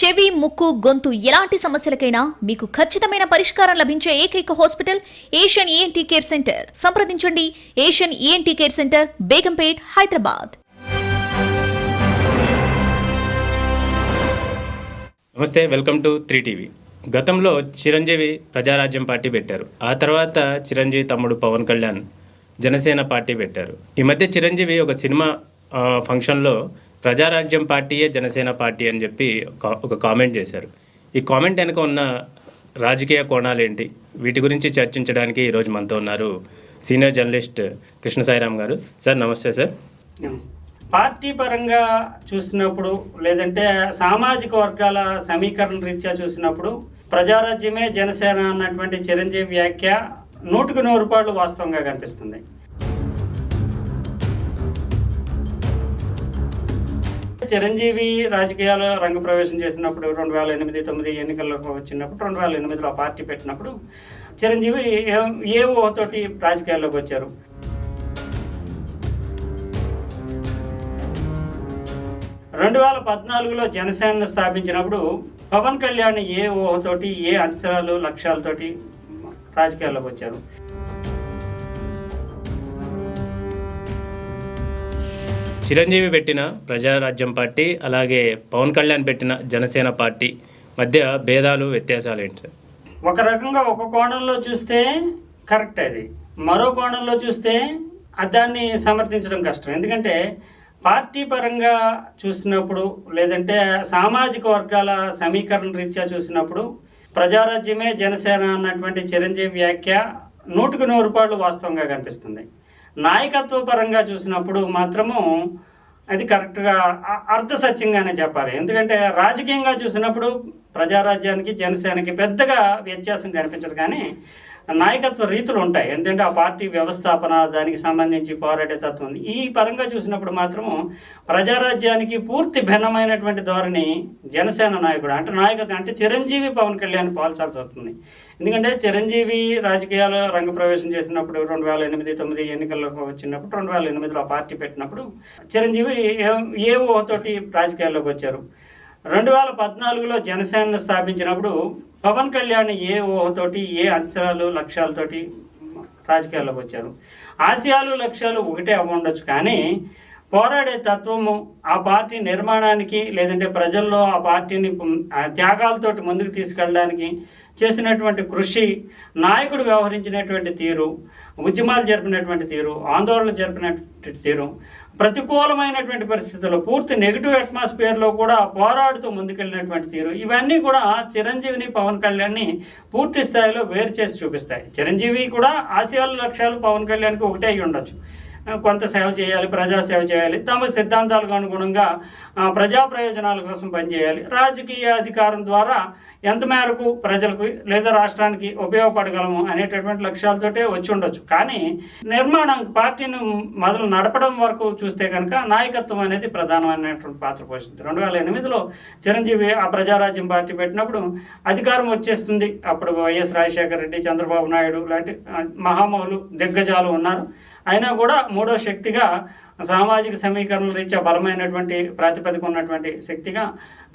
చెవి, ముక్కు, గొంతు ఎలాంటి సమస్యలకైనా మీకు ఖచ్చితమైన పరిష్కారం లభించే ఏకైక hospital Asian ENT care centre. సంప్రదించండి Asian ENT care centre, Begumpet, Hyderabad. నమస్తే, వెల్కమ్ టు 3TV. గతంలో చిరంజీవి ప్రజారాజ్యం పార్టీ పెట్టారు. ఆ తర్వాత చిరంజీవి తమ్ముడు పవన్ కళ్యాణ్ జనసేన పార్టీ పెట్టారు. ఈ మధ్య చిరంజీవి ఒక సినిమా ఫంక్షన్లో ప్రజారాజ్యం పార్టీయే జనసేన పార్టీ అని చెప్పి ఒక కామెంట్ చేశారు. ఈ కామెంట్ వెనుక ఉన్న రాజకీయ కోణాలు ఏంటి, వీటి గురించి చర్చించడానికి ఈరోజు మనతో ఉన్నారు సీనియర్ జర్నలిస్ట్ కృష్ణ సాయిరామ్ గారు. సార్ నమస్తే. సార్, పార్టీ పరంగా చూసినప్పుడు, లేదంటే సామాజిక వర్గాల సమీకరణ రీత్యా చూసినప్పుడు ప్రజారాజ్యమే జనసేన అన్నటువంటి చిరంజీవి వ్యాఖ్య 100% వాస్తవంగా కనిపిస్తుంది. చిరంజీవి రాజకీయాల రంగ ప్రవేశం చేసినప్పుడు 2008-9 ఎన్నికల్లోకి వచ్చినప్పుడు 2008లో పార్టీ పెట్టినప్పుడు చిరంజీవి ఏ ఊహతోటి రాజకీయాల్లోకి వచ్చారు. రెండు 2014లో జనసేనను స్థాపించినప్పుడు పవన్ కళ్యాణ్ ఏ ఊహతోటి, ఏ అంచనాలు, లక్ష్యాలతోటి రాజకీయాల్లోకి వచ్చారు. చిరంజీవి పెట్టిన ప్రజారాజ్యం పార్టీ, అలాగే పవన్ కళ్యాణ్ పెట్టిన జనసేన పార్టీ మధ్య భేదాలు, వ్యత్యాసాలు ఏంటి సార్? ఒక రకంగా ఒక కోణంలో చూస్తే కరెక్ట్, అది మరో కోణంలో చూస్తే దాన్ని సమర్థించడం కష్టం. ఎందుకంటే పార్టీ పరంగా చూసినప్పుడు, లేదంటే సామాజిక వర్గాల సమీకరణ రీత్యా చూసినప్పుడు ప్రజారాజ్యమే జనసేన అన్నటువంటి చిరంజీవి వ్యాఖ్య 100% వాస్తవంగా కనిపిస్తుంది. నాయకత్వ పరంగా చూసినప్పుడు మాత్రము అది కరెక్ట్గా అర్ధసత్యంగానే చెప్పాలి. ఎందుకంటే రాజకీయంగా చూసినప్పుడు ప్రజారాజ్యానికి జనసేనకి పెద్దగా వ్యత్యాసం కనిపించదు, కానీ నాయకత్వ రీతులు ఉంటాయి. ఏంటంటే ఆ పార్టీ వ్యవస్థాపన, దానికి సంబంధించి పోరాడే తత్వం, ఈ పరంగా చూసినప్పుడు మాత్రము ప్రజారాజ్యానికి పూర్తి భిన్నమైనటువంటి ధోరణి జనసేన నాయకుడు అంటే నాయకత్వం అంటే చిరంజీవి పవన్ కళ్యాణ్ పోల్చాల్సి వస్తుంది. ఎందుకంటే చిరంజీవి రాజకీయాల రంగ ప్రవేశం చేసినప్పుడు 2008-9 ఎన్నికల్లోకి వచ్చినప్పుడు 2008లో పార్టీ పెట్టినప్పుడు చిరంజీవి ఏ ఊహతోటి రాజకీయాల్లోకి వచ్చారు. 2014లో జనసేనను స్థాపించినప్పుడు పవన్ కళ్యాణ్ ఏ ఊహతోటి, ఏ అంచనాలు, లక్ష్యాలతోటి రాజకీయాల్లోకి వచ్చారు. ఆశయాలు, లక్ష్యాలు ఒకటే అవ్వండొచ్చు, కానీ పోరాడే తత్వము, ఆ పార్టీ నిర్మాణానికి, లేదంటే ప్రజల్లో ఆ పార్టీని త్యాగాలతోటి ముందుకు తీసుకెళ్ళడానికి చేసినటువంటి కృషి, నాయకుడు వ్యవహరించినటువంటి తీరు, ఉద్యమాలు జరిపినటువంటి తీరు, ఆందోళనలు జరిపినటువంటి తీరు, ప్రతికూలమైనటువంటి పరిస్థితుల్లో పూర్తి నెగిటివ్ అట్మాస్ఫియర్లో కూడా పోరాడుతూ ముందుకెళ్ళినటువంటి తీరు, ఇవన్నీ కూడా చిరంజీవిని, పవన్ కళ్యాణ్ని పూర్తి స్థాయిలో వేరు చేసి చూపిస్తాయి. చిరంజీవి కూడా ఆశయాలు, లక్ష్యాలు పవన్ కళ్యాణ్కి ఒకటే అయి ఉండొచ్చు. కొంత సేవ చేయాలి, ప్రజాసేవ చేయాలి, తమ సిద్ధాంతాలకు అనుగుణంగా ప్రజా ప్రయోజనాల కోసం పనిచేయాలి, రాజకీయ అధికారం ద్వారా ఎంత మేరకు ప్రజలకు లేదా రాష్ట్రానికి ఉపయోగపడగలము అనేటటువంటి లక్ష్యాలతోటే వచ్చి ఉండొచ్చు. కానీ నిర్మాణం, పార్టీని మొదలు నడపడం వరకు చూస్తే కనుక నాయకత్వం అనేది ప్రధానమైనటువంటి పాత్ర పోషిస్తుంది. 2008లో చిరంజీవి ఆ ప్రజారాజ్యం పార్టీ పెట్టినప్పుడు అధికారం వచ్చేస్తుంది. అప్పుడు వైఎస్ రాజశేఖర రెడ్డి, చంద్రబాబు నాయుడు లాంటి మహామహులు, దిగ్గజాలు ఉన్నారు. అయినా కూడా మూడో శక్తిగా, సామాజిక సమీకరణల రీత్యా బలమైనటువంటి ప్రాతిపదిక ఉన్నటువంటి శక్తిగా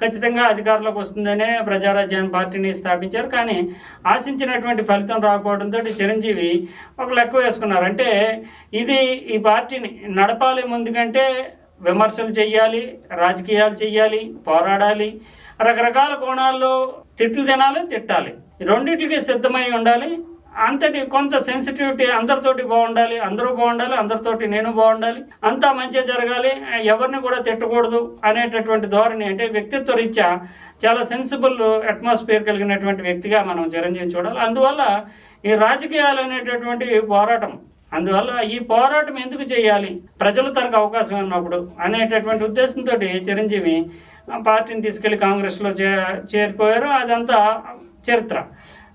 ఖచ్చితంగా అధికారంలోకి వస్తుందనే ప్రజారాజ్యం పార్టీని స్థాపించారు. కానీ ఆశించినటువంటి ఫలితం రాకపోవడంతో చిరంజీవి ఒక లెక్క వేసుకున్నారు. అంటే ఈ పార్టీని నడపాలి, ముందుకంటే విమర్శలు చెయ్యాలి, రాజకీయాలు చెయ్యాలి, పోరాడాలి, రకరకాల కోణాల్లో తిట్లు తిట్టాలి, రెండింటికి సిద్ధమై ఉండాలి. అంతటి కొంత సెన్సిటివిటీ, అందరితోటి బాగుండాలి, అందరూ బాగుండాలి, అందరితోటి నేను బాగుండాలి, అంతా మంచిగా జరగాలి, ఎవరిని కూడా తిట్టకూడదు అనేటటువంటి ధోరణి, అంటే వ్యక్తిత్వ రీత్యా చాలా సెన్సిబుల్ అట్మాస్ఫియర్ కలిగినటువంటి వ్యక్తిగా మనం చిరంజీవిని చూడాలి. అందువల్ల ఈ రాజకీయాలు అనేటటువంటి పోరాటం, అందువల్ల ఈ పోరాటం ఎందుకు చేయాలి, ప్రజలు తనకు అవకాశం ఉన్నప్పుడు అనేటటువంటి ఉద్దేశంతో చిరంజీవి పార్టీని తీసుకెళ్లి కాంగ్రెస్లో చేరిపోయారు. అదంతా చరిత్ర.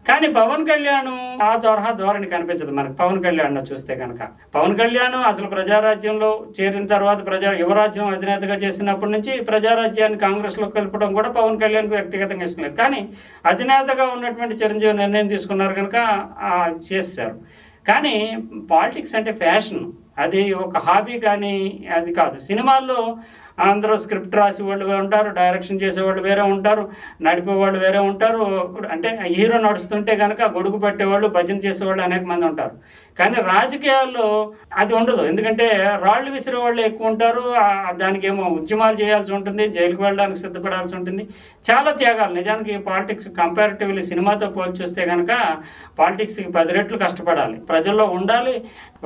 కానీ పవన్ కళ్యాణ్ ఆ తరహా ధోరణి కనిపించదు మనకు. పవన్ కళ్యాణ్ చూస్తే కనుక పవన్ కళ్యాణ్ అసలు ప్రజారాజ్యంలో చేరిన తర్వాత యువరాజ్యం అధినేతగా చేసినప్పటి నుంచి ప్రజారాజ్యాన్ని కాంగ్రెస్లో కలపడం కూడా పవన్ కళ్యాణ్కి వ్యక్తిగతంగా ఇష్టం లేదు. కానీ అధినేతగా ఉన్నటువంటి చిరంజీవి నిర్ణయం తీసుకున్నారు కనుక చేశారు. కానీ పాలిటిక్స్ అంటే ఫ్యాషన్, అది ఒక హాబీ కానీ అది కాదు. సినిమాల్లో అందరూ స్క్రిప్ట్ రాసి వాళ్ళు ఉంటారు, డైరెక్షన్ చేసేవాళ్ళు వేరే ఉంటారు, నడిపేవాళ్ళు వేరే ఉంటారు. అంటే హీరో నడుస్తుంటే కనుక గొడుగు పట్టేవాళ్ళు, భజన చేసేవాళ్ళు అనేక మంది ఉంటారు. కానీ రాజకీయాల్లో అది ఉండదు. ఎందుకంటే రాళ్ళు విసిరే వాళ్ళు ఎక్కువ ఉంటారు. దానికి ఏమో ఉద్యమాలు చేయాల్సి ఉంటుంది, జైలుకు వెళ్ళడానికి సిద్ధపడాల్సి ఉంటుంది, చాలా త్యాగాలు. నిజానికి పాలిటిక్స్ కంపారిటివ్లీ సినిమాతో పోల్చి చూస్తే కనుక పాలిటిక్స్కి 10 రెట్లు కష్టపడాలి, ప్రజల్లో ఉండాలి,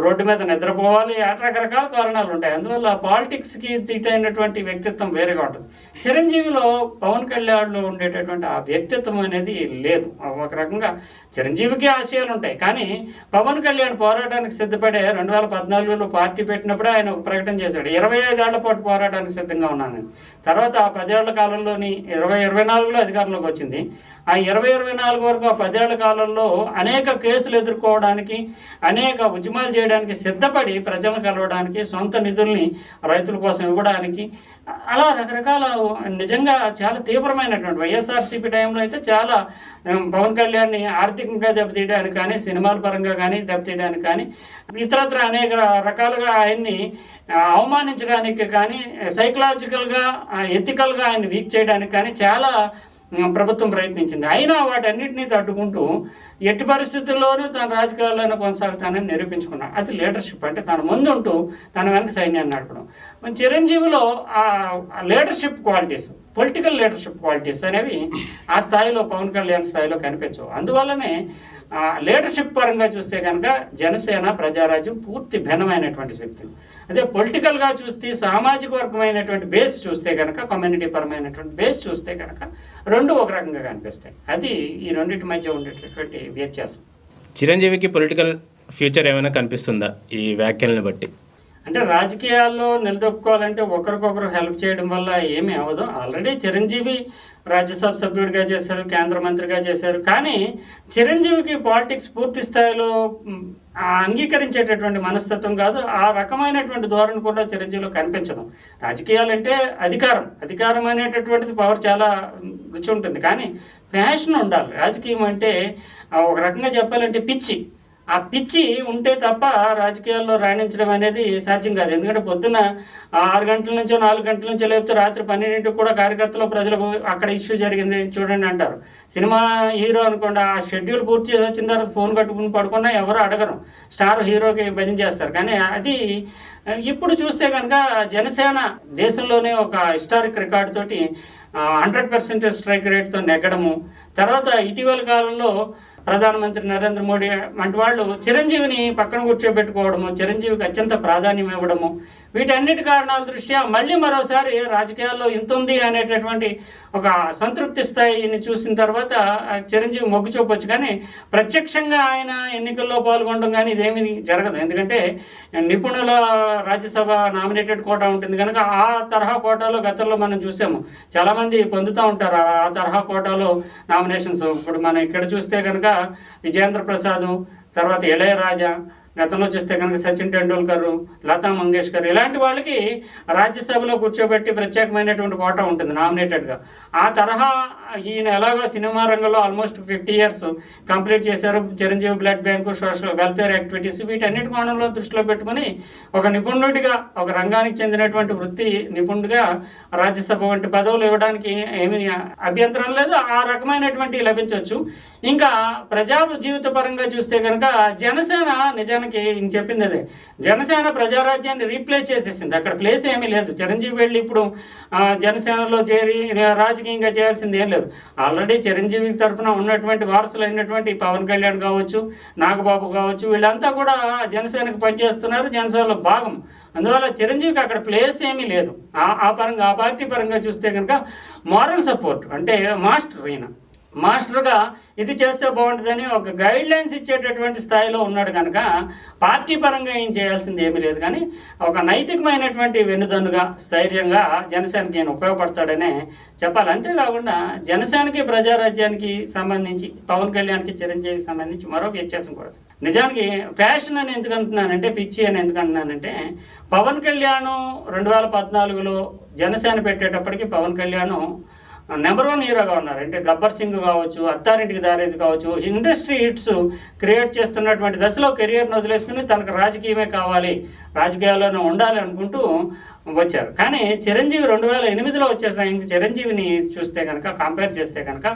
రోడ్డు మీద నిద్రపోవాలి, రకరకాల కారణాలు ఉంటాయి. అందువల్ల పాలిటిక్స్కి తీటైనటువంటి వ్యక్తిత్వం వేరేగా ఉంటుంది. చిరంజీవిలో పవన్ కళ్యాణ్లో ఉండేటటువంటి ఆ వ్యక్తిత్వం అనేది లేదు. ఒక రకంగా చిరంజీవికి ఆశయాలు ఉంటాయి, కానీ పవన్ కళ్యాణ్ పోరాటానికి సిద్ధపడే 2014లో పార్టీ పెట్టినప్పుడే ఆయన ఒక ప్రకటన చేశాడు, 25 ఏళ్ల పాటు పోరాటానికి సిద్ధంగా ఉన్నానని. తర్వాత ఆ 10 ఏళ్ల కాలంలోని 2024లో అధికారంలోకి వచ్చింది. ఆ 2024 వరకు ఆ 10 ఏళ్ల కాలంలో అనేక కేసులు ఎదుర్కోవడానికి, అనేక ఉద్యమాలు చేయడానికి సిద్ధపడి ప్రజలను కలవడానికి, సొంత నిధుల్ని రైతుల కోసం ఇవ్వడానికి, అలా రకరకాల నిజంగా చాలా తీవ్రమైనటువంటి వైఎస్ఆర్సీపీ టైంలో అయితే చాలా పవన్ కళ్యాణ్ని ఆర్థికంగా దెబ్బతీయడానికి కానీ, సినిమాల పరంగా కానీ దెబ్బతీయడానికి కానీ, ఇతరత్ర అనేక రకాలుగా ఆయన్ని అవమానించడానికి కానీ, సైకలాజికల్గా ఎథికల్గా ఆయన్ని వీక్ చేయడానికి కానీ చాలా ప్రభుత్వం ప్రయత్నించింది. అయినా వాటన్నిటినీ తట్టుకుంటూ ఎట్టి పరిస్థితుల్లోనూ తన రాజకీయాల్లోనే కొనసాగుతానని నిరూపించుకున్నాడు. అది లీడర్షిప్. అంటే తన ముందుంటూ తన వెనక సైన్యాన్ని నడపడం. చిరంజీవిలో ఆ leadership qualities, political leadership qualities అనేవి ఆ స్థాయిలో పవన్ కళ్యాణ్ స్థాయిలో కనిపించవు. అందువల్లనే లీడర్షిప్ పరంగా చూస్తే కనుక జనసేన, ప్రజారాజ్యం పూర్తి భిన్నమైనటువంటి శక్తులు. అదే పొలిటికల్గా చూస్తే, సామాజిక వర్గమైనటువంటి బేస్ చూస్తే కనుక, కమ్యూనిటీ పరమైనటువంటి బేస్ చూస్తే కనుక రెండు ఒక రకంగా కనిపిస్తాయి. అది ఈ రెండింటి మధ్య ఉండేటటువంటి వ్యత్యాసం. చిరంజీవికి పొలిటికల్ ఫ్యూచర్ ఏమైనా కనిపిస్తుందా ఈ వ్యాఖ్యలను బట్టి? అంటే రాజకీయాల్లో నిలదొక్కుకోవాలంటే ఒకరికొకరు హెల్ప్ చేయడం వల్ల ఏమీ అవ్వదు. ఆల్రెడీ చిరంజీవి రాజ్యసభ సభ్యుడిగా చేశారు, కేంద్ర మంత్రిగా చేశారు. కానీ చిరంజీవికి పాలిటిక్స్ పూర్తి స్థాయిలో అంగీకరించేటటువంటి మనస్తత్వం కాదు, ఆ రకమైనటువంటి ధోరణి కూడా చిరంజీవిలో కనిపించదు. రాజకీయాలంటే అధికారం అనేటటువంటిది పవర్ చాలా రుచి ఉంటుంది, కానీ ప్యాషన్ ఉండాలి. రాజకీయం అంటే ఒక రకంగా చెప్పాలంటే పిచ్చి. ఆ పిచ్చి ఉంటే తప్ప రాజకీయాల్లో రాణించడం అనేది సాధ్యం కాదు. ఎందుకంటే పొద్దున్న 6 గంటల నుంచో 4 గంటల నుంచో లేకపోతే రాత్రి 12ంటికి కూడా కార్యకర్తలు ప్రజలకు అక్కడ ఇష్యూ జరిగింది చూడండి అంటారు. సినిమా హీరో అనుకోండి, ఆ షెడ్యూల్ పూర్తి చేసి వచ్చిన తర్వాత ఫోన్ కట్టుకుని పడుకున్నా ఎవరు అడగరు, స్టార్ హీరోకి భజన చేస్తారు. కానీ అది ఇప్పుడు చూస్తే కనుక జనసేన దేశంలోనే ఒక హిస్టారిక్ రికార్డు తోటి 100% స్ట్రైక్ రేట్తో నెగ్గడము, తర్వాత ఇటీవల కాలంలో ప్రధానమంత్రి నరేంద్ర మోడీ వంటి వాళ్ళు చిరంజీవిని పక్కన కూర్చోబెట్టుకోవడము, చిరంజీవికి అత్యంత ప్రాధాన్యం ఇవ్వడము, వీటన్నిటి కారణాల దృష్ట్యా మళ్ళీ మరోసారి రాజకీయాల్లో ఇంత ఉంది అనేటటువంటి ఒక సంతృప్తి స్థాయిని చూసిన తర్వాత చిరంజీవి మొగ్గు చూపొచ్చు. కానీ ప్రత్యక్షంగా ఆయన ఎన్నికల్లో పాల్గొనడం కానీ ఇదేమీ జరగదు. ఎందుకంటే నిపుణుల రాజ్యసభ నామినేటెడ్ కోటా ఉంటుంది కనుక ఆ తరహా కోటాలో గతంలో మనం చూసాము, చాలామంది పొందుతూ ఉంటారు ఆ తరహా కోటాలో నామినేషన్స్. ఇప్పుడు మనం ఇక్కడ చూస్తే కనుక విజేంద్ర ప్రసాద్, తర్వాత ఇళయరాజా, గతంలో చూస్తే కనుక సచిన్ టెండూల్కర్, లతా మంగేష్కర్, ఇలాంటి వాళ్ళకి రాజ్యసభలో కూర్చోబెట్టి ప్రత్యేకమైనటువంటి కోటా ఉంటుంది నామినేటెడ్గా. ఆ తరహా ఈయన ఎలాగో సినిమా రంగంలో ఆల్మోస్ట్ 50 years కంప్లీట్ చేశారు. Chiranjeevi blood bank, social welfare activities, వీటన్నిటి కోణంలో దృష్టిలో పెట్టుకుని ఒక నిపుణుడిగా, ఒక రంగానికి చెందినటువంటి వృత్తి నిపుణుడిగా రాజ్యసభ వంటి పదవులు ఇవ్వడానికి ఏమీ అభ్యంతరం లేదు. ఆ రకమైనటువంటి లభించవచ్చు. ఇంకా ప్రజా జీవిత పరంగా చూస్తే కనుక జనసేన నిజానికి చెప్పింది అదే, జనసేన ప్రజారాజ్యాన్ని రీప్లేస్ చేసేసింది. అక్కడ ప్లేస్ ఏమీ లేదు. చిరంజీవి వెళ్ళి ఇప్పుడు జనసేనలో చేరి రాజకీయంగా చేయాల్సింది ఏం లేదు. ఆల్రెడీ చిరంజీవి తరఫున ఉన్నటువంటి వారసులు అయినటువంటి పవన్ కళ్యాణ్ కావచ్చు, నాగబాబు కావచ్చు, వీళ్ళంతా కూడా జనసేనకు పనిచేస్తున్నారు, జనసేనలో భాగం. అందువల్ల చిరంజీవికి అక్కడ ప్లేస్ ఏమీ లేదు. ఆ పరంగా, ఆ పార్టీ పరంగా చూస్తే కనుక మారల్ సపోర్ట్ అంటే మాస్టర్గా ఇది చేస్తే బాగుంటుందని ఒక గైడ్ లైన్స్ ఇచ్చేటటువంటి స్థాయిలో ఉన్నాడు కనుక పార్టీ పరంగా ఏం చేయాల్సింది ఏమీ లేదు. కానీ ఒక నైతికమైనటువంటి వెన్నుదన్నుగా, స్థైర్యంగా జనసేనకి ఆయన ఉపయోగపడతాడనే చెప్పాలి. అంతేకాకుండా జనసేనకి, ప్రజారాజ్యానికి సంబంధించి, పవన్ కళ్యాణ్కి, చిరంజీవికి సంబంధించి మరో వ్యత్యాసం కూడా. నిజానికి ఫ్యాషన్ అని ఎందుకు అంటున్నానంటే, పిచ్చి అని ఎందుకు అంటున్నానంటే, పవన్ కళ్యాణ్ 2014లో జనసేన పెట్టేటప్పటికి పవన్ కళ్యాణ్ నెంబర్ 1 హీరోగా ఉన్నారు. అంటే గబ్బర్ సింగ్ కావచ్చు, అత్తారింటికి దారేది కావచ్చు, ఇండస్ట్రీ హిట్స్ క్రియేట్ చేస్తున్నటువంటి దశలో కెరియర్ను వదిలేసుకుని తనకు రాజకీయమే కావాలి, రాజకీయాల్లోనే ఉండాలి అనుకుంటూ వచ్చారు. కానీ చిరంజీవి 2008లో వచ్చేసిన ఇంక చిరంజీవిని చూస్తే కనుక కంపేర్ చేస్తే కనుక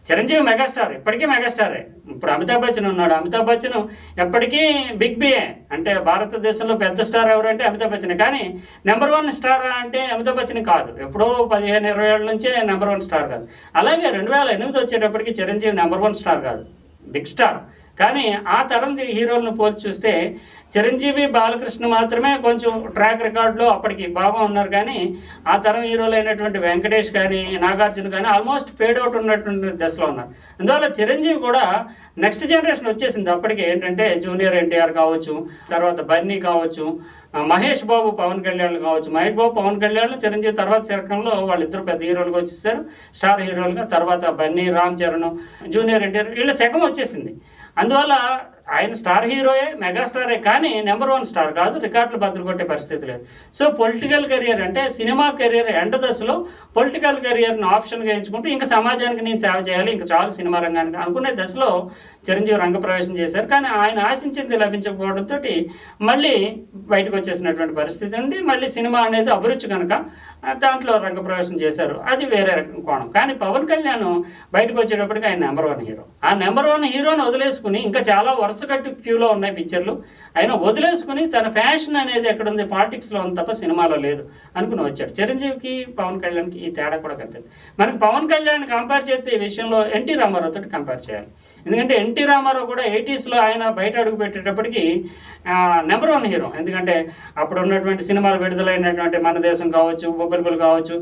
చిరంజీవి మెగాస్టార్, ఇప్పటికీ మెగాస్టారే. ఇప్పుడు అమితాబ్ బచ్చన్ ఉన్నాడు, అమితాబ్ బచ్చన్ ఎప్పటికీ బిగ్ బిఏ, అంటే భారతదేశంలో పెద్ద స్టార్ ఎవరంటే అమితాబ్ బచ్చన్. కానీ నెంబర్ 1 స్టార్ అంటే అమితాబ్ బచ్చన్ కాదు, ఎప్పుడో 15-20 ఏళ్ళ నుంచే నెంబర్ 1 స్టార్ కాదు. అలాగే 2008 వచ్చేటప్పటికి చిరంజీవి నెంబర్ 1 స్టార్ కాదు, బిగ్ స్టార్. కానీ ఆ తరం హీరోలను పోల్చి చూస్తే చిరంజీవి, బాలకృష్ణ మాత్రమే కొంచెం ట్రాక్ రికార్డులో అప్పటికి బాగా ఉన్నారు. కానీ ఆ తరం హీరోలు అయినటువంటి వెంకటేష్ కానీ నాగార్జున కానీ ఆల్మోస్ట్ ఫేడ్ అవుట్ ఉన్నటువంటి దశలో ఉన్నారు. అందువల్ల చిరంజీవి కూడా నెక్స్ట్ జనరేషన్ వచ్చేసింది అప్పటికి. ఏంటంటే జూనియర్ ఎన్టీఆర్ కావచ్చు, తర్వాత బన్నీ కావచ్చు, మహేష్ బాబు, పవన్ కళ్యాణ్ కావచ్చు. మహేష్ బాబు, పవన్ కళ్యాణ్ చిరంజీవి తర్వాత శరకంలో వాళ్ళిద్దరు పెద్ద హీరోలుగా వచ్చేసారు, స్టార్ హీరోలుగా. తర్వాత బన్నీ, రామ్ చరణ్, జూనియర్ ఎన్టీఆర్, వీళ్ళ శకం వచ్చేసింది. అందువల్ల ఆయన స్టార్ హీరోయే, మెగాస్టారే, కానీ నెంబర్ 1 స్టార్ కాదు, రికార్డులు బద్దలు కొట్టే పరిస్థితి లేదు. సో పొలిటికల్ కెరియర్ అంటే సినిమా కెరియర్ ఎండ్ దశలో పొలిటికల్ కెరియర్ని ఆప్షన్గా ఎంచుకుంటూ ఇంకా సమాజానికి నేను సేవ చేయాలి, ఇంకా చాలు సినిమా రంగానికి అనుకునే దశలో చిరంజీవి రంగప్రవేశం చేశారు. కానీ ఆయన ఆశించింది లభించకపోవడంతో మళ్ళీ బయటకు వచ్చేసినటువంటి పరిస్థితి నుండి మళ్ళీ సినిమా అనేది అభిరుచి కనుక దాంట్లో రంగప్రవేశం చేశారు. అది వేరే రకం కోణం. కానీ పవన్ కళ్యాణ్ బయటకు వచ్చేటప్పటికి ఆయన నెంబర్ 1 హీరో. ఆ నెంబర్ 1 హీరోని వదిలేసుకుని ఇంకా చాలా వరుస కట్టు క్యూలో ఉన్నాయి పిక్చర్లు, ఆయన వదిలేసుకుని తన ఫ్యాషన్ అనేది ఎక్కడ ఉంది, పాలిటిక్స్లో ఉంది తప్ప సినిమాలో లేదు అనుకుని వచ్చాడు. చిరంజీవికి పవన్ కళ్యాణ్కి ఈ తేడా కూడా కనిపిస్తుంది. మనకి పవన్ కళ్యాణ్ కంపేర్ చేస్తే ఈ విషయంలో ఎన్టీ రామారావు తోటి కంపేర్ చేయాలి. ఎందుకంటే ఎన్టీ రామారావు కూడా 80sలో ఆయన బయట అడుగు పెట్టేటప్పటికి నెంబర్ 1 హీరో. ఎందుకంటే అప్పుడు ఉన్నటువంటి సినిమాలు విడుదలైనటువంటి మన దేశం కావచ్చు, బొబ్బరిపల్లి కావచ్చు,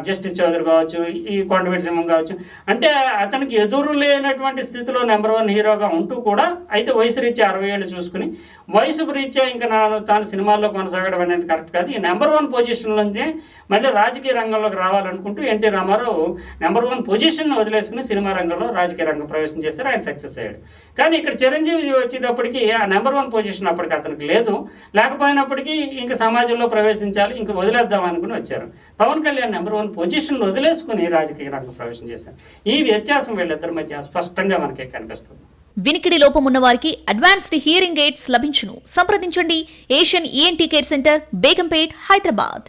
జస్టిస్ చౌదరి కావచ్చు, ఈ కొండవీటి సింహం కావచ్చు, అంటే అతనికి ఎదురు లేనటువంటి స్థితిలో నెంబర్ 1 హీరోగా ఉంటూ కూడా, అయితే వయసు రీత్యా 60 ఏళ్ళు చూసుకుని వయసు రీత్యా ఇంకా తాను సినిమాల్లో కొనసాగడం అనేది కరెక్ట్ కాదు. ఈ నెంబర్ 1 పొజిషన్లోనే మళ్ళీ రాజకీయ రంగంలోకి రావాలనుకుంటూ ఎన్టీ రామారావు నెంబర్ 1 పొజిషన్ వదిలేసుకుని సినిమా రంగంలో రాజకీయ రంగ ప్రవేశం చేశారు. ఆయన సక్సెస్ అయ్యాడు. కానీ ఇక్కడ చిరంజీవి వచ్చేటప్పటికి ఆ నెంబర్ 1 పొజిషన్ అప్పటికి అతనికి లేదు. లేకపోయినప్పటికీ ఇంక సమాజంలో ప్రవేశించాలి, ఇంక వదిలేద్దాం అనుకుని వచ్చారు. పవన్ కళ్యాణ్ నెంబర్ 1 పొజిషన్ వదిలేసుకుని రాజకీయ రంగ ప్రవేశం చేశారు. ఈ వ్యత్యాసం వీళ్ళిద్దరి మధ్య స్పష్టంగా మనకి కనిపిస్తుంది. వినికిడి లోపం ఉన్న వారికి అడ్వాన్స్డ్ హియరింగ్ ఎయిడ్స్ లభించును. సంప్రదించండి Asian ENT care centre, Begumpet, Hyderabad.